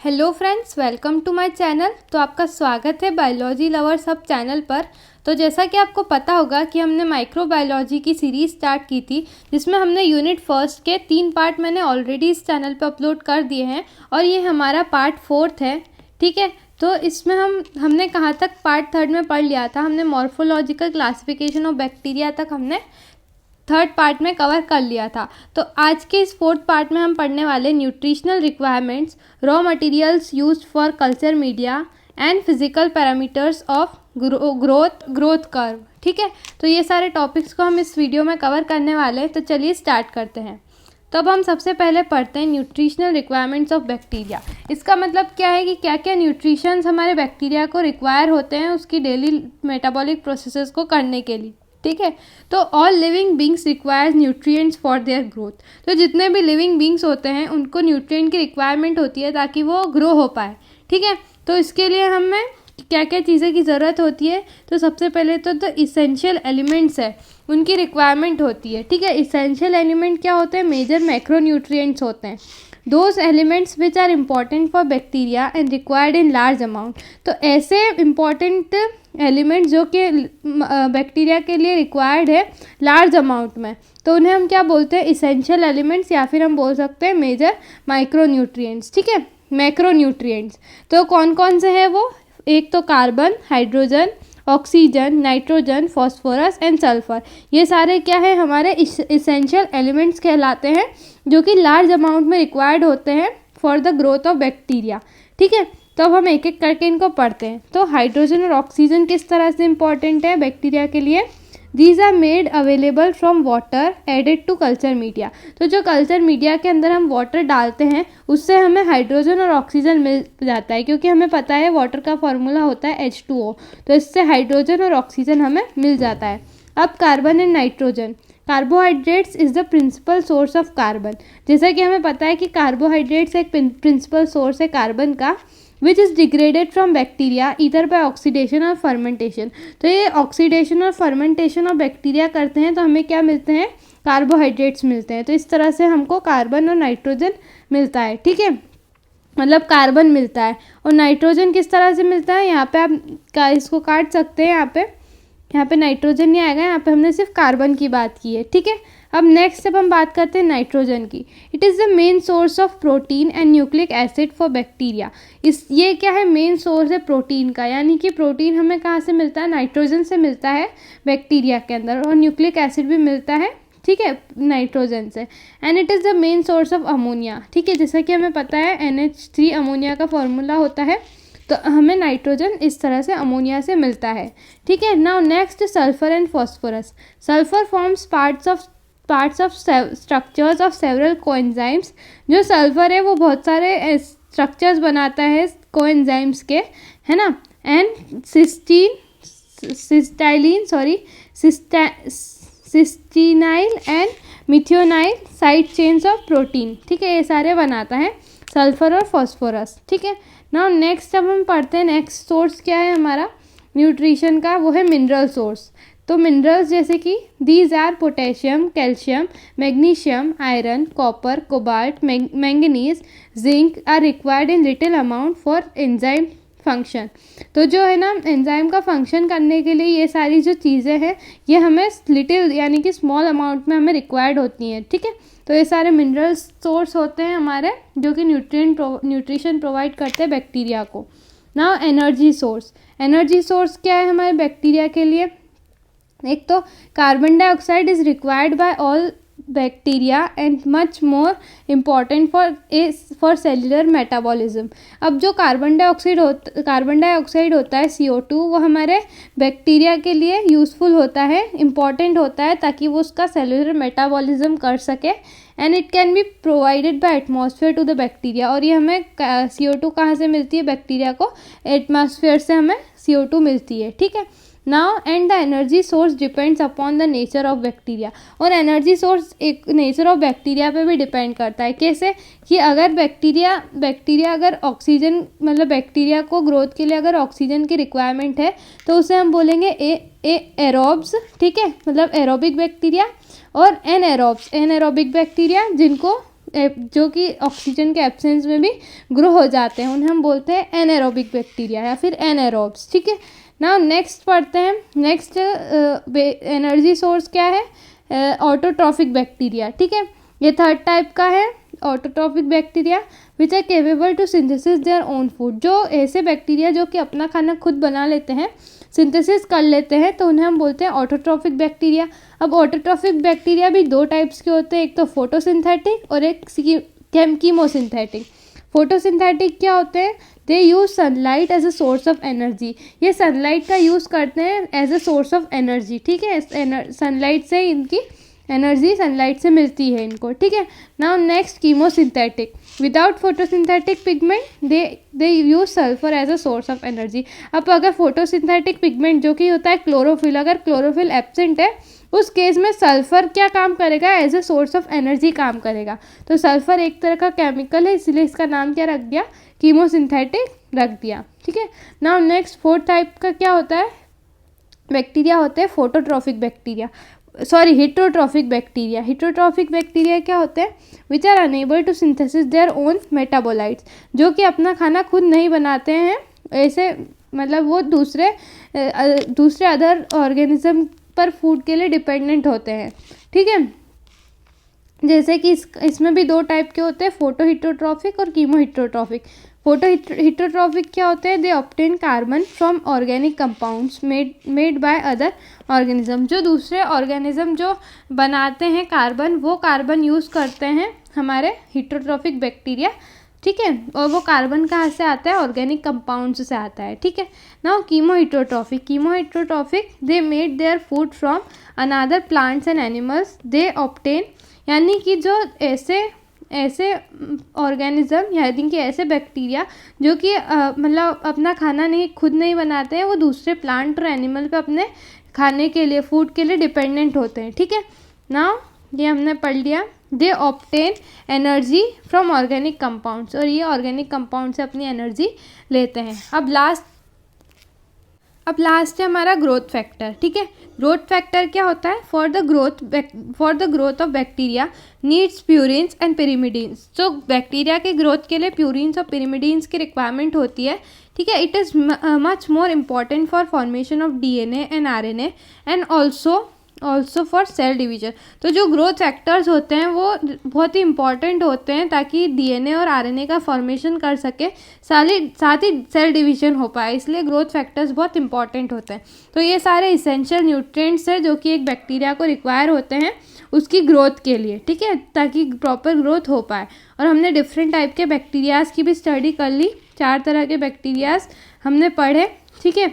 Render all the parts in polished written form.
Hello friends, welcome to my channel. तो आपका स्वागत है बायोलॉजी लवर्स हब चैनल पर। तो जैसा कि आपको पता होगा कि हमने माइक्रोबायोलॉजी की सीरीज़ स्टार्ट की थी, जिसमें हमने यूनिट फर्स्ट के 3 पार्ट मैंने ऑलरेडी इस चैनल पर अपलोड कर दिए हैं और ये हमारा पार्ट 4 है। ठीक है, तो इसमें हमने कहाँ तक पार्ट 3 में पढ़ लिया था। हमने मॉर्फोलॉजिकल क्लासिफिकेशन ऑफ बैक्टीरिया तक हमने 3rd पार्ट में कवर कर लिया था। तो आज के इस 4th पार्ट में हम पढ़ने वाले nutritional requirements, raw materials used for culture media and physical parameters of growth curve. ठीक है, तो ये सारे टॉपिक्स को हम इस वीडियो में कवर करने वाले हैं। तो चलिए स्टार्ट करते हैं। तो अब हम सबसे पहले पढ़ते हैं न्यूट्रिशनल रिक्वायरमेंट्स ऑफ बैक्टीरिया। इसका मतलब क्या है कि क्या क्या न्यूट्रिशंस हमारे बैक्टीरिया को रिक्वायर होते हैं उसकी डेली मेटाबॉलिक प्रोसेसेस को करने के लिए। ठीक है, तो all living beings requires nutrients for their growth. तो जितने भी लिविंग बींग्स होते हैं उनको न्यूट्रिएंट की रिक्वायरमेंट होती है ताकि वो ग्रो हो पाए। ठीक है, तो इसके लिए हमें क्या क्या चीज़ें की ज़रूरत होती है। तो सबसे पहले तो इसेंशियल एलिमेंट्स है, उनकी रिक्वायरमेंट होती है। ठीक है, इसेंशियल एलिमेंट क्या होते हैं? मेजर मैक्रोन्यूट्रिएंट्स होते हैं। Those elements which are important for bacteria and required in large amount. तो ऐसे इम्पॉर्टेंट एलिमेंट जो कि बैक्टीरिया के लिए रिक्वायर्ड है लार्ज अमाउंट में, तो उन्हें हम क्या बोलते हैं? इसेंशियल एलिमेंट्स, या फिर हम बोल सकते हैं मेजर माइक्रोन्यूट्रिएंट्स। ठीक है, मैक्रोन्यूट्रिएंट्स तो कौन कौन से हैं वो? एक तो carbon, hydrogen, oxygen, nitrogen, phosphorus and sulphur. ये सारे क्या है? हमारे इसेंशियल एलिमेंट्स कहलाते हैं जो कि लार्ज अमाउंट में रिक्वायर्ड होते हैं for the growth of bacteria. ठीक है, तो अब हम एक एक करके इनको पढ़ते हैं। तो हाइड्रोजन और ऑक्सीजन किस तरह से इंपॉर्टेंट है बैक्टीरिया के लिए? These are made available from water added to culture media. तो जो कल्चर मीडिया के अंदर हम वाटर डालते हैं उससे हमें हाइड्रोजन और ऑक्सीजन मिल जाता है, क्योंकि हमें पता है वाटर का फॉर्मूला होता है H2O। तो इससे हाइड्रोजन और ऑक्सीजन हमें मिल जाता है। अब carbon and nitrogen. Carbohydrates is the principal source of carbon. जैसा कि हमें पता है कि कार्बोहाइड्रेट्स एक प्रिंसिपल सोर्स है कार्बन का, which is degraded from bacteria either by oxidation और फर्मेंटेशन। तो ये ऑक्सीडेशन और फर्मेंटेशन ऑफ बैक्टीरिया करते हैं तो हमें क्या मिलते हैं? कार्बोहाइड्रेट्स मिलते हैं। तो इस तरह से हमको कार्बन और नाइट्रोजन मिलता है। ठीक है, मतलब कार्बन मिलता है। और नाइट्रोजन किस तरह से मिलता है? यहाँ पे आप इसको काट सकते हैं। यहाँ पे नाइट्रोजन नहीं आएगा, यहाँ पे हमने सिर्फ कार्बन की बात की है। ठीक है, अब नेक्स्ट जब हम बात करते हैं नाइट्रोजन की, it is the main source of protein and nucleic acid for bacteria. ये क्या है? मेन सोर्स है प्रोटीन का, यानी कि प्रोटीन हमें कहाँ से मिलता है? नाइट्रोजन से मिलता है बैक्टीरिया के अंदर, और न्यूक्लिक एसिड भी मिलता है। ठीक है, नाइट्रोजन से। And it is the main source of ammonia. ठीक है, जैसा कि हमें पता है NH3 अमोनिया का फॉर्मूला होता है, तो हमें नाइट्रोजन इस तरह से अमोनिया से मिलता है। ठीक है, now next sulphur and phosphorus. Sulphur forms parts of structures of several coenzymes. जो सल्फर है वो बहुत सारे स्ट्रक्चर्स बनाता है कोएंजाइम्स के, है ना। And cysteinyl and methionyl side chains of protein. ठीक है, ये सारे बनाता है सल्फर और फॉस्फोरस। ठीक है, नाउ नेक्स्ट जब हम पढ़ते हैं नेक्स्ट सोर्स क्या है हमारा न्यूट्रिशन का, वो है मिनरल सोर्स। तो मिनरल्स जैसे कि these are potassium, calcium, magnesium, iron, copper, cobalt, manganese, zinc are required in little amount for enzyme function. तो जो है ना, एंजाइम का फंक्शन करने के लिए ये सारी जो चीज़ें हैं ये हमें लिटिल यानी कि स्मॉल अमाउंट में हमें रिक्वायर्ड होती हैं। ठीक है, तो ये सारे मिनरल सोर्स होते हैं हमारे जो कि न्यूट्रिशन प्रोवाइड करते हैं बैक्टीरिया को। Now energy source. Energy source क्या है हमारे बैक्टीरिया के लिए? एक तो carbon dioxide is required by all bacteria and much more important for cellular metabolism. अब जो कार्बन डाइऑक्साइड होता है CO2, वो हमारे बैक्टीरिया के लिए यूज़फुल होता है, इम्पॉर्टेंट होता है ताकि वो उसका सेल्युलर मेटाबॉलिज्म कर सके। And it can be provided by atmosphere to the bacteria. और ये हमें CO2 कहाँ से मिलती है? बैक्टीरिया को एटमॉस्फेयर से हमें CO2 मिलती है। ठीक है, now and the energy source depends upon the nature of bacteria. और एनर्जी सोर्स एक नेचर ऑफ बैक्टीरिया पे भी डिपेंड करता है। कैसे? कि अगर बैक्टीरिया अगर ऑक्सीजन, मतलब बैक्टीरिया को ग्रोथ के लिए अगर ऑक्सीजन की रिक्वायरमेंट है तो उसे हम बोलेंगे एरोब्स। ठीक है, मतलब एरोबिक बैक्टीरिया। और एनएरोबिक बैक्टीरिया जिनको जो कि ऑक्सीजन के एब्सेंस में भी ग्रो हो जाते हैं, उन्हें हम बोलते हैं एनारोबिक बैक्टीरिया या फिर एनारोब्स। ठीक है, नाउ नेक्स्ट पढ़ते हैं। नेक्स्ट एनर्जी सोर्स क्या है? Autotrophic bacteria. ठीक है, ये थर्ड टाइप का है autotrophic bacteria which are capable to synthesis their own food. जो ऐसे बैक्टीरिया जो कि अपना खाना खुद बना लेते हैं, सिंथेसिस कर लेते हैं, तो उन्हें हम बोलते हैं ऑटोट्रॉफिक बैक्टीरिया। अब ऑटोट्रॉफिक बैक्टीरिया भी दो टाइप्स के होते हैं, एक तो फोटोसिंथेटिक और एक कीमोसिंथेटिक। फोटोसिंथेटिक क्या होते हैं? They use sunlight as a source of energy. ये सनलाइट का यूज़ करते हैं as a source of energy. ठीक है, सनलाइट से इनकी एनर्जी सनलाइट से मिलती है इनको। ठीक है, now next chemosynthetic. Without photosynthetic pigment they use sulphur as a source of energy. अब अगर फोटोसिंथेटिक पिगमेंट जो कि होता है क्लोरोफिल, अगर क्लोरोफिल एब्सेंट है उस केस में सल्फर क्या काम करेगा? As a source of energy काम करेगा। तो सल्फर एक तरह का केमिकल है, इसलिए इसका नाम क्या रख दिया? कीमोसिंथेटिक रख दिया। ठीक है, नाउ नेक्स्ट फोर्थ टाइप का क्या होता है? बैक्टीरिया होते हैं phototrophic bacteria, sorry heterotrophic bacteria. Heterotrophic bacteria क्या होते हैं? Which are unable to synthesis their own metabolites. जो कि अपना खाना खुद नहीं बनाते हैं, ऐसे मतलब वो दूसरे अदर ऑर्गेनिज्म पर फूड के लिए डिपेंडेंट होते हैं। ठीक है, जैसे कि इसमें भी दो टाइप के होते हैं, फोटो हिट्रोट्रॉफिक और कीमो हिट्रोट्रॉफिक। फोटो हिट्रोट्रॉफिक क्या होते हैं? They obtain carbon from organic compounds made by other organism. जो दूसरे ऑर्गेनिज्म जो बनाते हैं कार्बन, वो कार्बन यूज़ करते हैं हमारे हिट्रोट्रॉफिक बैक्टीरिया। ठीक है, और वो कार्बन कहाँ से आता है? ऑर्गेनिक कंपाउंड्स से आता है। ठीक है, now chemo heterotrophic they made their food from another plants and animals. They obtain, यानी कि जो ऐसे ऑर्गेनिज्म यानी कि ऐसे बैक्टीरिया जो कि मतलब अपना खाना खुद नहीं बनाते हैं, वो दूसरे प्लांट और एनिमल पे अपने खाने के लिए, फूड के लिए डिपेंडेंट होते हैं। ठीक है, नाउ ये हमने पढ़ लिया। They obtain energy from organic compounds, और ये ऑर्गेनिक कंपाउंड से अपनी एनर्जी लेते हैं। अब लास्ट है हमारा ग्रोथ फैक्टर। ठीक है, ग्रोथ फैक्टर क्या होता है? For the growth of bacteria needs purines and पिरिमिडीन्स। जो बैक्टीरिया के ग्रोथ के लिए प्यूरिन्स और पिरिमिडीन्स की रिक्वायरमेंट होती है। ठीक है, it is much more important for formation of DNA and RNA and also for sale division. तो जो ग्रोथ फैक्टर्स होते हैं वो बहुत ही इंपॉर्टेंट होते हैं ताकि DNA और RNA का फॉर्मेशन कर सके, साथ ही सेल डिवीजन हो पाए, इसलिए ग्रोथ फैक्टर्स बहुत इंपॉर्टेंट होते हैं। तो ये सारे इसेंशियल न्यूट्रिएंट्स हैं जो कि एक बैक्टीरिया को रिक्वायर होते हैं उसकी ग्रोथ के लिए। ठीक है, ताकि प्रॉपर ग्रोथ हो पाए। और हमने डिफरेंट टाइप के बैक्टीरियाज़ की भी स्टडी कर ली, 4 तरह के बैक्टीरियाज़ हमने पढ़े। ठीक है,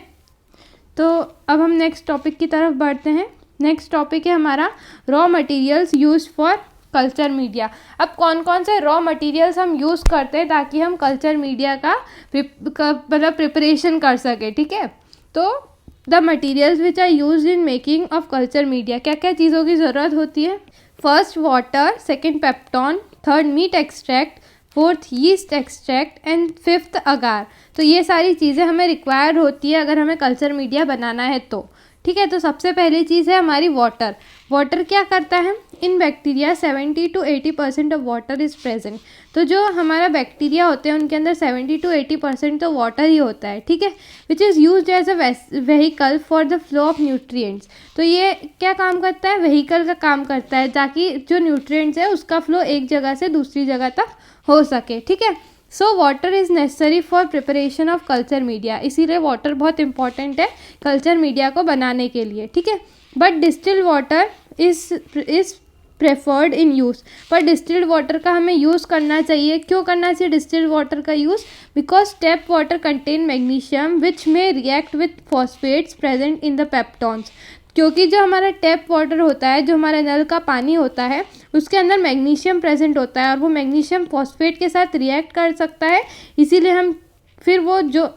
तो अब हम नेक्स्ट टॉपिक की तरफ बढ़ते हैं। नेक्स्ट टॉपिक है हमारा raw materials use for culture media. अब कौन कौन से रॉ मटेरियल्स हम यूज़ करते हैं ताकि हम कल्चर मीडिया का मतलब प्रिपरेशन कर सकें। ठीक है, तो the materials which are use in making of culture media, क्या क्या चीज़ों की ज़रूरत होती है? First water, second peptone, third meat extract, fourth yeast extract and fifth agar. तो ये सारी चीज़ें हमें रिक्वायर्ड होती है अगर हमें कल्चर मीडिया बनाना है तो। ठीक है, तो सबसे पहली चीज़ है हमारी वाटर। वाटर क्या करता है? इन bacteria 70 to 80% of water is present. तो जो हमारा बैक्टीरिया होते हैं उनके अंदर 70 to 80% तो वाटर ही होता है। ठीक है, which is use as a vehicle for the flow of nutrients. तो ये क्या काम करता है? वेहीकल का काम करता है ताकि जो न्यूट्रिएंट्स है उसका फ्लो एक जगह से दूसरी जगह तक हो सके। ठीक है, so water is necessary for preparation of culture media, इसीलिए वाटर बहुत इंपॉर्टेंट है कल्चर मीडिया को बनाने के लिए। ठीक है, but distilled water is preferred in use. पर डिस्टिल्ड वाटर का हमें यूज़ करना चाहिए। क्यों करना चाहिए डिस्टिल्ड वाटर का use? Because tap water contain magnesium which may react with phosphates present in the peptones. क्योंकि जो हमारा टैप वाटर होता है, जो हमारा नल का पानी होता है, उसके अंदर मैग्नीशियम प्रेजेंट होता है और वो मैग्नीशियम फॉस्फेट के साथ रिएक्ट कर सकता है, इसीलिए हम फिर वो जो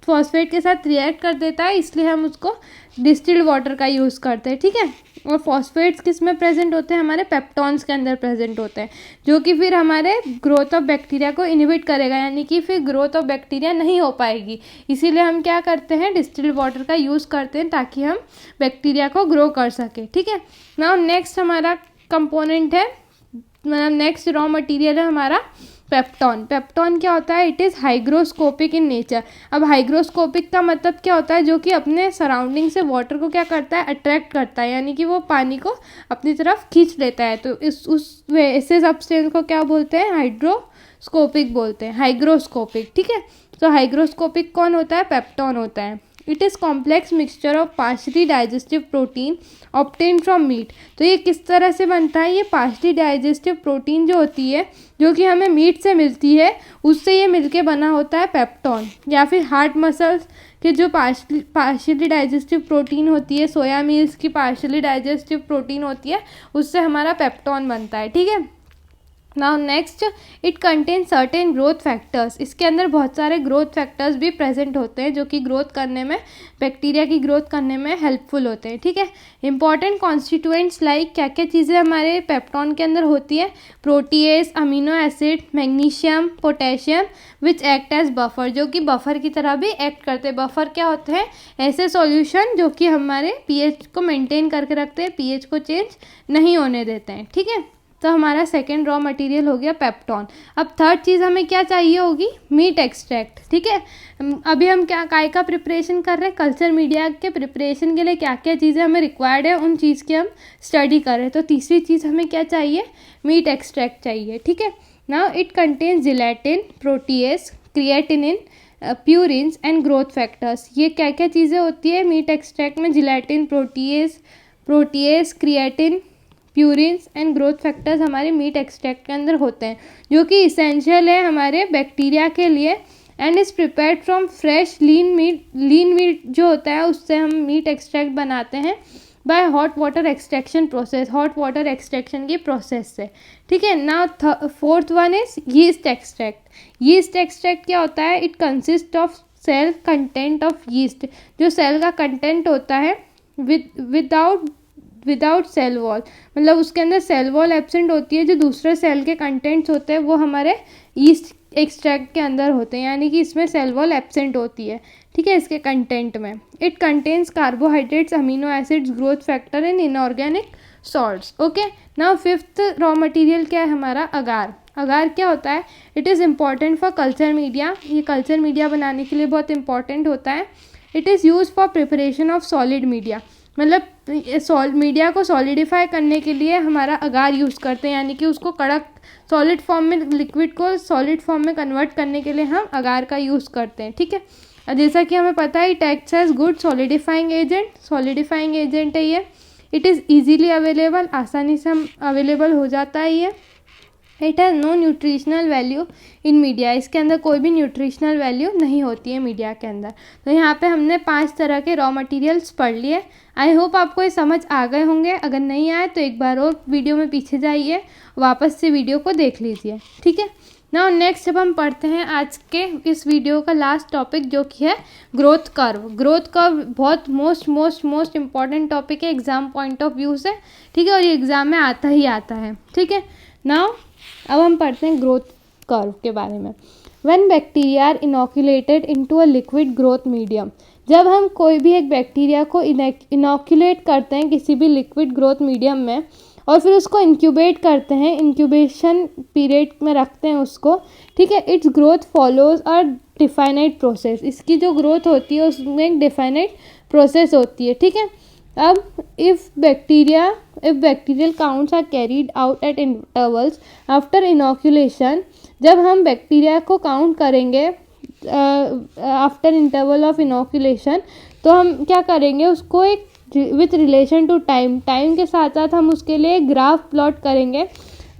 फॉस्फेट के साथ रिएक्ट कर देता है, इसलिए हम उसको डिस्टिल्ड वाटर का यूज़ करते हैं। ठीक है, और फॉस्फेट्स किस में प्रेजेंट होते हैं? हमारे पेप्टॉन्स के अंदर प्रेजेंट होते हैं, जो कि फिर हमारे ग्रोथ ऑफ बैक्टीरिया को इनहिबिट करेगा, यानी कि फिर ग्रोथ ऑफ बैक्टीरिया नहीं हो पाएगी। इसीलिए हम क्या करते हैं? डिस्टिल्ड वाटर का यूज़ करते हैं ताकि हम बैक्टीरिया को ग्रो कर सके। ठीक है, नाउ नेक्स्ट हमारा कंपोनेंट है मतलब नेक्स्ट रॉ मटेरियल है हमारा पेप्टॉन। पेप्टॉन क्या होता है? It is hygroscopic in nature. अब हाइग्रोस्कोपिक का मतलब क्या होता है? जो कि अपने सराउंडिंग से वाटर को क्या करता है? अट्रैक्ट करता है, यानी कि वो पानी को अपनी तरफ खींच लेता है। तो ऐसे सब्सटेंस को क्या बोलते हैं? हाइड्रोस्कोपिक बोलते हैं, हाइग्रोस्कोपिक। ठीक है, तो हाइग्रोस्कोपिक कौन होता है? पेप्टॉन होता है। It is complex mixture of partially digestive protein obtain from meat. तो ये किस तरह से बनता है? ये पार्शली डाइजेस्टिव प्रोटीन जो होती है, जो कि हमें मीट से मिलती है, उससे ये मिलके बना होता है पेप्टॉन। या फिर हार्ट मसल्स के जो पार्शली डाइजेस्टिव प्रोटीन होती है, सोया मील्स की पार्शली डाइजेस्टिव प्रोटीन होती है, उससे हमारा पेप्टॉन बनता है। ठीक है, now next, it contain certain growth factors. इसके अंदर बहुत सारे ग्रोथ फैक्टर्स भी प्रेजेंट होते हैं, जो कि ग्रोथ करने में, बैक्टीरिया की ग्रोथ करने में हेल्पफुल होते हैं। ठीक है, इंपॉर्टेंट कॉन्स्टिट्यूएंट्स लाइक क्या क्या चीज़ें हमारे पेप्टॉन के अंदर होती है? Protease, amino acid, magnesium, potassium, which act as buffer, जो कि बफर की तरह भी एक्ट करते हैं। बफर क्या होते हैं? ऐसे सॉल्यूशन जो कि हमारे पीएच को मेंटेन करके रखते हैं, पीएच को चेंज नहीं होने देते हैं। ठीक है, तो हमारा सेकेंड रॉ मटेरियल हो गया पेप्टॉन। अब थर्ड चीज़ हमें क्या चाहिए होगी? Meat extract. ठीक है, अभी हम क्या काय का प्रिपरेशन कर रहे हैं? कल्चर मीडिया के प्रिपरेशन के लिए क्या क्या चीज़ें हमें रिक्वायर्ड है, उन चीज़ की हम स्टडी कर रहे हैं। तो तीसरी चीज़ हमें क्या चाहिए? मीट एक्सट्रैक्ट चाहिए। ठीक है, now it contains gelatin, protease, creatinine, purines and growth factors. ये क्या क्या चीज़ें होती है मीट एक्सट्रैक्ट में? Gelatin, protease, creatine, purines and growth factors हमारे मीट एक्सट्रैक्ट के अंदर होते हैं, जो कि इसेंशियल है हमारे बैक्टीरिया के लिए। And is prepared from fresh lean meat जो होता है, उससे हम मीट एक्सट्रैक्ट बनाते हैं by hot water extraction process, hot water extraction की प्रोसेस से। ठीक है, now fourth one is yeast extract. Yeast extract क्या होता है? It consist of cell content of yeast, जो सेल का कंटेंट होता है विदाउट सेल वॉल, मतलब उसके अंदर सेल वॉल एब्सेंट होती है, जो दूसरे सेल के कंटेंट्स होते हैं वो हमारे यीस्ट एक्सट्रैक्ट के अंदर होते हैं, यानी कि इसमें सेल वॉल एब्सेंट होती है। ठीक है, इसके कंटेंट में it contains carbohydrates, amino acids, growth factor and inorganic salts. Okay, now fifth raw material क्या है हमारा? अगार। अगार क्या होता है? It is important for culture media. ये कल्चर मीडिया बनाने के लिए बहुत इंपॉर्टेंट होता है। It is use for preparation of solid media, मतलब मीडिया को सॉलिडिफाई करने के लिए हमारा अगार यूज़ करते हैं, यानी कि उसको कड़क सॉलिड फॉर्म में, लिक्विड को सॉलिड फॉर्म में कन्वर्ट करने के लिए हम अगार का यूज़ करते हैं। ठीक है, जैसा कि हमें पता है, it acts as good solidifying agent है ये। इट इज़ ईजीली अवेलेबल, आसानी से हम अवेलेबल हो जाता है ये। It has no nutritional value in media, इसके अंदर कोई भी न्यूट्रिशनल वैल्यू नहीं होती है मीडिया के अंदर। तो यहाँ पे हमने 5 तरह के रॉ मटेरियल्स पढ़ लिए। आई होप आपको ये समझ आ गए होंगे। अगर नहीं आए तो एक बार और वीडियो में पीछे जाइए, वापस से वीडियो को देख लीजिए। ठीक है, नाउ नेक्स्ट जब हम पढ़ते हैं आज के इस वीडियो का लास्ट टॉपिक, जो कि है ग्रोथ कर्व। ग्रोथ कर्व बहुत मोस्ट इंपॉर्टेंट टॉपिक है एग्जाम पॉइंट ऑफ व्यू से। ठीक है, और ये एग्जाम में आता ही आता है। ठीक है, नाउ अब हम पढ़ते हैं ग्रोथ कर्व के बारे में। When bacteria are inoculated into a liquid growth medium, जब हम कोई भी एक बैक्टीरिया को इनोक्यूलेट करते हैं किसी भी लिक्विड ग्रोथ मीडियम में, और फिर उसको इंक्यूबेट करते हैं, इंक्यूबेशन पीरियड में रखते हैं उसको। ठीक है, it's growth follows a definite process, इसकी जो ग्रोथ होती है उसमें एक डिफाइनाइट प्रोसेस होती है। ठीक है, अब if bacterial counts are carried out at intervals after inoculation, जब हम बैक्टीरिया को काउंट करेंगे आफ्टर इंटरवल ऑफ इनोक्यूलेशन, तो हम क्या करेंगे, उसको एक विथ रिलेशन टू टाइम के साथ साथ हम उसके लिए ग्राफ प्लॉट करेंगे।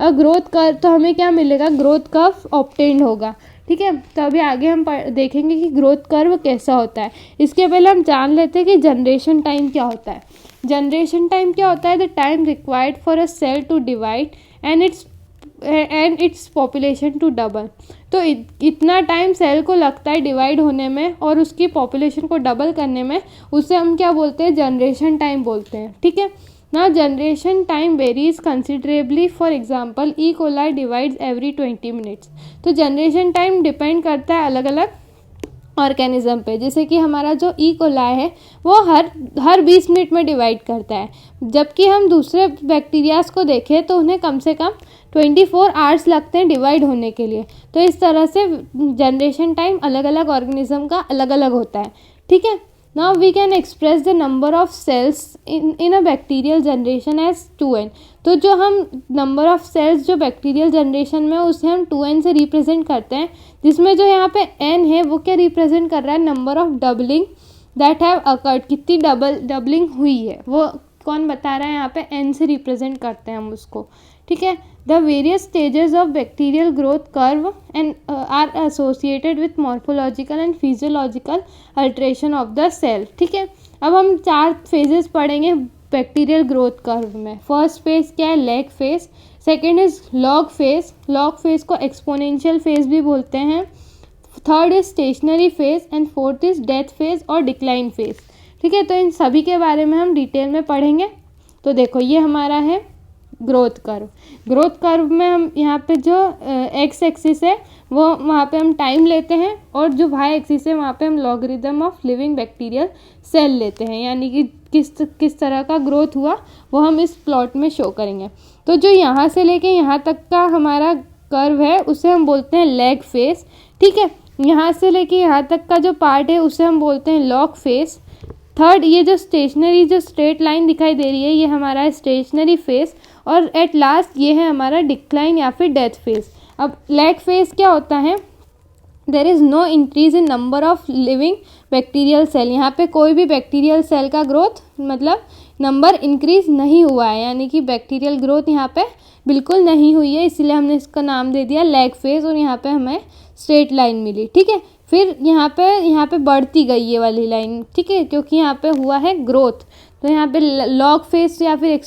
ग्रोथ कर्व, तो हमें क्या मिलेगा? ग्रोथ कर्व ऑब्टेन्ड होगा। ठीक है, तो अभी आगे हम देखेंगे कि ग्रोथ कर्व कैसा होता है। इसके पहले हम जान लेते हैं कि जनरेशन टाइम क्या होता है। जनरेशन टाइम क्या होता है? The time required for a cell to divide and its population to double. तो इतना टाइम सेल को लगता है डिवाइड होने में और उसकी पॉपुलेशन को डबल करने में, उसे हम क्या बोलते हैं? जनरेशन टाइम बोलते हैं। ठीक है, now generation time varies considerably. For example, E coli divides every 20 minutes. तो जनरेशन टाइम डिपेंड करता है अलग अलग ऑर्गेनिज्म पे। जैसे कि हमारा जो ई कोलाई है वो हर 20 मिनट में डिवाइड करता है, जबकि हम दूसरे बैक्टीरियाज को देखें तो उन्हें कम से कम 24 आवर्स लगते हैं डिवाइड होने के लिए। तो इस तरह से जनरेशन टाइम अलग अलग ऑर्गेनिज्म का अलग अलग होता है, ठीक है। Now we can express the number of cells in a bacterial generation as 2n। तो जो हम नंबर ऑफ सेल्स जो बैक्टीरियल जनरेशन में उसे हम 2n से रिप्रेजेंट करते हैं, जिसमें जो यहाँ पे n है वो क्या रिप्रेजेंट कर रहा है, number of doubling that have occurred, कितनी डबलिंग हुई है वो कौन बता रहा है, यहाँ पे n से रिप्रेजेंट करते हैं हम उसको, ठीक है। The various stages of bacterial growth curve and are associated with morphological and physiological alteration of the cell, ठीक है। अब हम 4 फेजेस पढ़ेंगे बैक्टीरियल ग्रोथ कर्व में। फर्स्ट फेज क्या है, lag phase. Second is log phase, log phase को exponential phase भी बोलते हैं। Third is stationary phase and fourth is death phase और डिक्लाइन फेज, ठीक है। तो इन सभी के बारे में हम डिटेल में पढ़ेंगे। तो देखो ये हमारा है ग्रोथ कर्व। ग्रोथ कर्व में हम यहाँ पे जो एक्स एक्सिस है वो वहाँ पे हम टाइम लेते हैं, और जो वाई एक्सिस है वहाँ पे हम logarithm of living bacterial cell लेते हैं, यानी कि किस तरह का ग्रोथ हुआ वो हम इस प्लॉट में शो करेंगे। तो जो यहाँ से लेके यहाँ तक का हमारा कर्व है उसे हम बोलते हैं लैग फेज, ठीक है। यहाँ से लेके यहाँ तक का जो पार्ट है उसे हम बोलते हैं लॉग फेज। थर्ड, ये जो स्टेशनरी जो स्ट्रेट लाइन दिखाई दे रही है ये हमारा है स्टेशनरी फेज, और एट लास्ट ये है हमारा डिक्लाइन या फिर डेथ फेज। अब लैग फेज क्या होता है, there is no increase in number of living bacterial cell. यहाँ पे कोई भी बैक्टीरियल सेल का ग्रोथ मतलब नंबर इंक्रीज नहीं हुआ है, यानी कि बैक्टीरियल ग्रोथ यहाँ पे बिल्कुल नहीं हुई है, इसलिए हमने इसका नाम दे दिया लैग फेज, और यहाँ पे हमें स्ट्रेट लाइन मिली, ठीक है। फिर यहाँ पे बढ़ती गई ये वाली लाइन, ठीक है, क्योंकि यहाँ पे हुआ है ग्रोथ। तो यहाँ पे लॉग फेज या फिर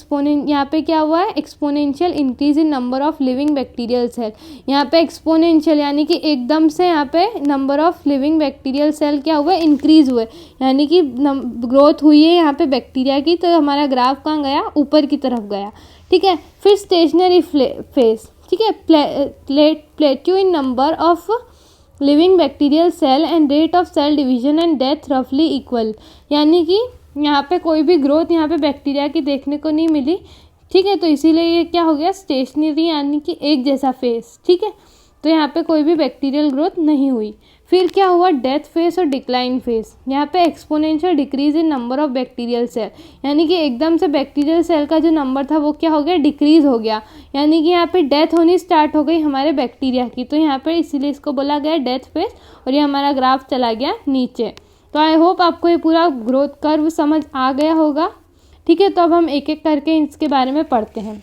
यहाँ पे क्या हुआ है, exponential increase in number of living bacterial cell. यहाँ पे एक्सपोनेंशियल यानी कि एकदम से यहाँ पे number of living bacterial cell क्या हुए, इंक्रीज हुए, यानी कि ग्रोथ हुई है यहाँ पे बैक्टीरिया की। तो हमारा ग्राफ कहाँ गया, ऊपर की तरफ गया, ठीक है। फिर स्टेशनरी फेज, ठीक है, plateau in number of living bacterial cell and rate of cell division and death रफली इक्वल, यानी कि यहाँ पे कोई भी ग्रोथ यहाँ पे बैक्टीरिया की देखने को नहीं मिली, ठीक है। तो इसीलिए ये क्या हो गया, स्टेशनरी यानी कि एक जैसा फेज, ठीक है। तो यहाँ पे कोई भी बैक्टीरियल ग्रोथ नहीं हुई। फिर क्या हुआ, डेथ फेज और डिक्लाइन फेज। यहाँ पे exponential decrease in number of bacterial cell, यानी कि एकदम से बैक्टीरियल सेल का जो नंबर था वो क्या हो गया, डिक्रीज हो गया, यानी कि यहाँ पे डेथ होनी स्टार्ट हो गई हमारे बैक्टीरिया की। तो यहाँ पे इसीलिए इसको बोला गया डेथ फेज, और ये हमारा ग्राफ चला गया नीचे। तो आई होप आपको ये पूरा ग्रोथ कर्व समझ आ गया होगा, ठीक है। तो अब हम एक एक करके इसके बारे में पढ़ते हैं।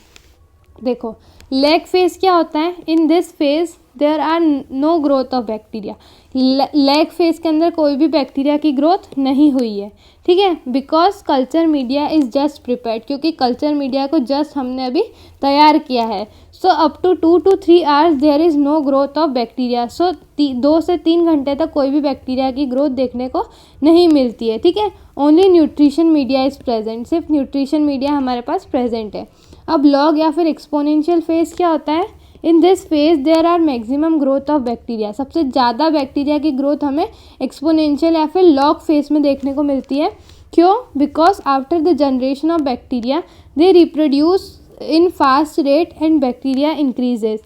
देखो लैग फेज क्या होता है, in this phase there are no growth of bacteria. Lag phase के अंदर कोई भी बैक्टीरिया की ग्रोथ नहीं हुई है, ठीक है, because culture media is just prepared, क्योंकि कल्चर मीडिया को जस्ट हमने अभी तैयार किया है। So up to 2 to 3 hours there is no growth of bacteria. So 2 से 3 घंटे तक कोई भी बैक्टीरिया की ग्रोथ देखने को नहीं मिलती है, ठीक है। Only nutrition media is present, सिर्फ न्यूट्रिशन मीडिया हमारे पास प्रेजेंट है। अब लॉग या फिर एक्सपोनेंशियल फेज क्या होता है, in this phase there are maximum growth of bacteria. सबसे ज़्यादा बैक्टीरिया की ग्रोथ हमें एक्सपोनेंशियल या फिर लॉग फेज में देखने को मिलती है। क्यों, because after the generation of bacteria they reproduce in fast rate and bacteria increases,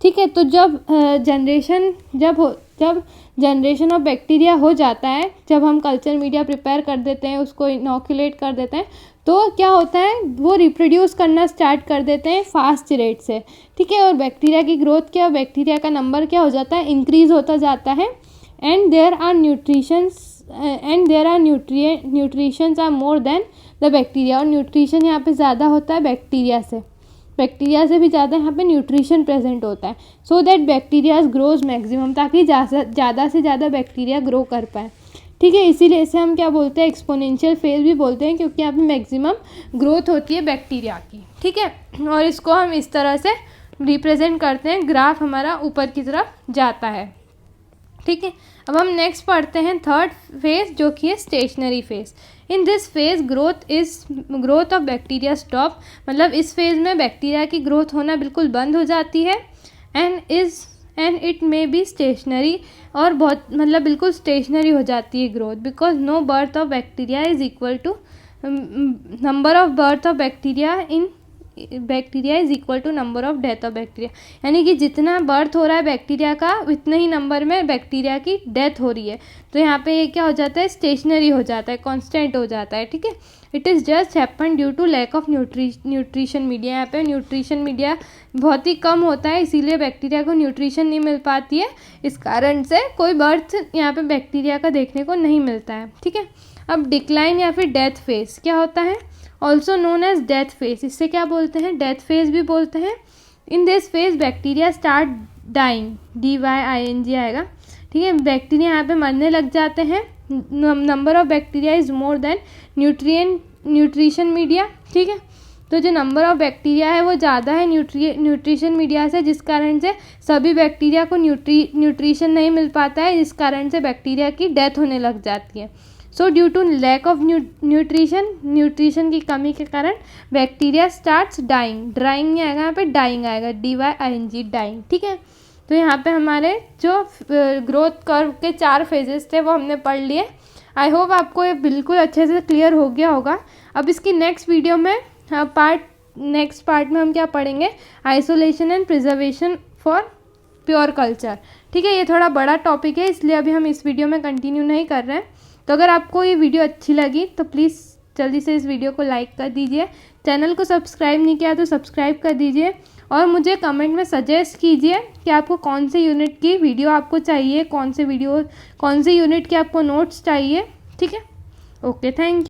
ठीक है। तो जब जनरेशन ऑफ बैक्टीरिया हो जाता है, जब हम कल्चर मीडिया प्रिपेयर कर देते हैं, उसको इनोकुलेट कर देते हैं, तो क्या होता है, वो रिप्रोड्यूस करना स्टार्ट कर देते हैं फास्ट रेट से, ठीक है। और बैक्टीरिया की ग्रोथ क्या, बैक्टीरिया का नंबर क्या हो जाता है, इंक्रीज होता जाता है। And there are nutritions are more than the bacteria, और न्यूट्रिशन यहाँ पे ज़्यादा होता है बैक्टीरिया से भी ज़्यादा यहाँ पे न्यूट्रिशन प्रेजेंट होता है। So that bacterias grows maximum, ताकि ज़्यादा से ज़्यादा बैक्टीरिया ग्रो कर पाए, ठीक है। इसीलिए इसे हम क्या बोलते हैं, एक्सपोनेंशियल फेज भी बोलते हैं, क्योंकि यहाँ पे मैक्सिमम ग्रोथ होती है बैक्टीरिया की, ठीक है। और इसको हम इस तरह से रिप्रेजेंट करते हैं, ग्राफ हमारा ऊपर की तरफ जाता है, ठीक है। अब हम नेक्स्ट पढ़ते हैं थर्ड फेज, जो कि है stationary phase. In this phase growth of bacteria stop, मतलब इस फेज में बैक्टीरिया की ग्रोथ होना बिल्कुल बंद हो जाती है। And it may be stationary, और बहुत मतलब बिल्कुल स्टेशनरी हो जाती है growth, because no birth of bacteria is equal to number of birth of bacteria in bacteria is equal to number of death of bacteria, यानी कि जितना बर्थ हो रहा है बैक्टीरिया का उतने ही नंबर में बैक्टीरिया की डेथ हो रही है। तो यहाँ पे ये क्या हो जाता है, स्टेशनरी हो जाता है, कांस्टेंट हो जाता है, ठीक है। It is just happen due to lack of nutrition media. यहाँ पे न्यूट्रिशन मीडिया बहुत ही कम होता है, इसीलिए बैक्टीरिया को न्यूट्रिशन नहीं मिल पाती है, इस कारण से कोई बर्थ यहाँ पे बैक्टीरिया का देखने को नहीं मिलता है, ठीक है। अब डिक्लाइन या फिर डेथ फेज क्या होता है, also known as death phase, इससे क्या बोलते हैं, डेथ फेज भी बोलते हैं। In this phase bacteria start dying, DYING आएगा, ठीक है। बैक्टीरिया यहाँ पे मरने लग जाते हैं। Number of bacteria is more than nutrition media, ठीक है। तो जो नंबर ऑफ बैक्टीरिया है वो ज़्यादा है न्यूट्रिशन मीडिया से, जिस कारण से सभी बैक्टीरिया को न्यूट्रिशन नहीं मिल पाता है, जिस कारण से बैक्टीरिया की डेथ होने लग जाती है। So due to lack of nutrition की कमी के कारण बैक्टीरिया स्टार्ट्स डाइंग, ड्राइंग नहीं आएगा यहाँ पे, डाइंग आएगा, DYING, डाइंग, ठीक है। तो यहाँ पे हमारे जो ग्रोथ कर्व के 4 फेजेस थे वो हमने पढ़ लिए। आई होप आपको ये बिल्कुल अच्छे से क्लियर हो गया होगा। अब इसकी नेक्स्ट वीडियो में नेक्स्ट पार्ट में हम क्या पढ़ेंगे, isolation and preservation for pure culture, ठीक है। ये थोड़ा बड़ा टॉपिक है, इसलिए अभी हम इस वीडियो में कंटिन्यू नहीं कर रहे हैं। तो अगर आपको ये वीडियो अच्छी लगी तो प्लीज़ जल्दी से इस वीडियो को लाइक कर दीजिए, चैनल को सब्सक्राइब नहीं किया तो सब्सक्राइब कर दीजिए, और मुझे कमेंट में सजेस्ट कीजिए कि आपको कौन से यूनिट की वीडियो आपको चाहिए, कौन से यूनिट के आपको नोट्स चाहिए, ठीक है। Okay, thank you.